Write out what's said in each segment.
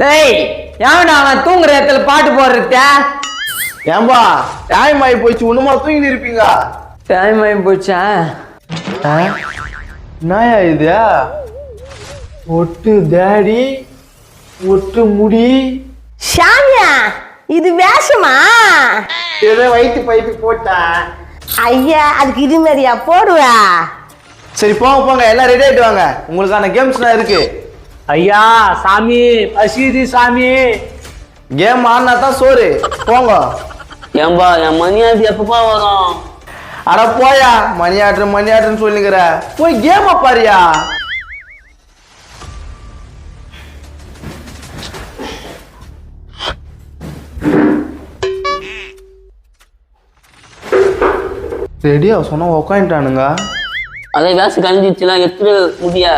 டேய் ஏன்டா அவன் தூங்குற இடத்துல பாட்டு போடுறத? ஏம்பா டைம் ஆகி போச்சு, ஒண்ணுமா தூங்கி இருப்பீங்க. டைம் ஆகி போச்சா? என்னயா இது? ஒட்டு தாடி, ஒட்டு முடி. ஷாமியா, இது வேஷமா? ஏதோ வயிற்று பைப்பு போட்டேன். ஐயா, அதுக்கு இது மாதிரியா போடுவா? சரி போங்க போங்க, எல்லாம் ரெடி ஆயிட்டு வாங்க, உங்களுக்கான கேம்ஸ்லாம் இருக்கு. ஐயா சாமி பசிது சாமி. கேம் ஆடினா தான் சோறு. போங்க. ஏன்பா என் மணியாச்சு எப்பப்பா வரும்? அட போயா, மணி ஆட்டுன்னு சொல்லிக்கிற, போய் கேம பாரியா. ரெடியா சொன்னா உக்காந்துட்டானுங்க. அதே வேசு கழிஞ்சிச்சுலாம் எடுத்துட்டு முடியா.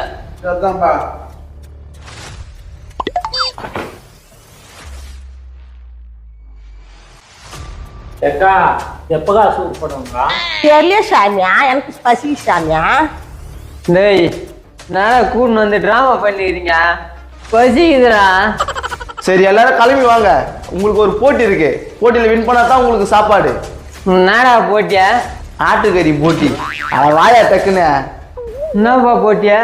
ஏக்கா எப்பக்கா சூப் பண்ணுவாங்க? தெரியல ஷாமியா, எனக்கு பசி ஷாமியா. டேய் நானா கூண்டு வந்து டிராமா பண்ணிக்கிறீங்க, பசிக்குதுடா. சரி எல்லாரும் கிளம்பி வாங்க, உங்களுக்கு ஒரு போட்டி இருக்கு. போட்டியில வின் பண்ணா தான் உங்களுக்கு சாப்பாடு. என்னடா போட்டியா? ஆட்டுக்கறி போட்டி. அட வாயா டக்குன்னு. என்னப்பா போட்டியா?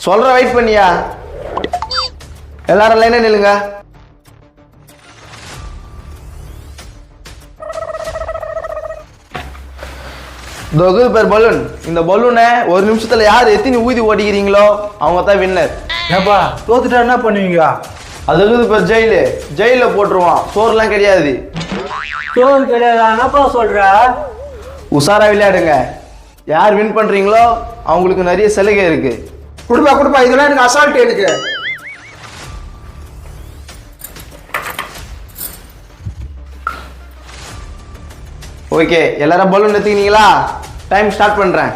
சொல்ற வெயிட் பண்ணியா. எல்லாரும் லைனா நில்லுங்க. பேர் பலூன். இந்த பலூனை ஒரு நிமிஷத்துல யார் எத்தனை ஊதி ஓடிக்கிறீங்களோ அவங்க தான் வின்னர். ஏப்பா தோத்துட்டா என்ன பண்ணுவீங்க? அதுக்கு பேர் ஜெயிலு. ஜெயில போட்டுருவான், சோறுலாம் கிடையாது. சோறு கிடையாது என்னப்பா சொல்ற? உஷாரா விளையாடுங்க. யார் வின் பண்றீங்களோ அவங்களுக்கு நிறைய சலுகை இருக்கு. கொடுப்பா இதெல்லாம் எனக்கு அசால்ட். எனக்கு ஓகே, எல்லாரும் பலூன் எடுத்துக்கினீங்களா? டைம் ஸ்டார்ட் பண்றேன்.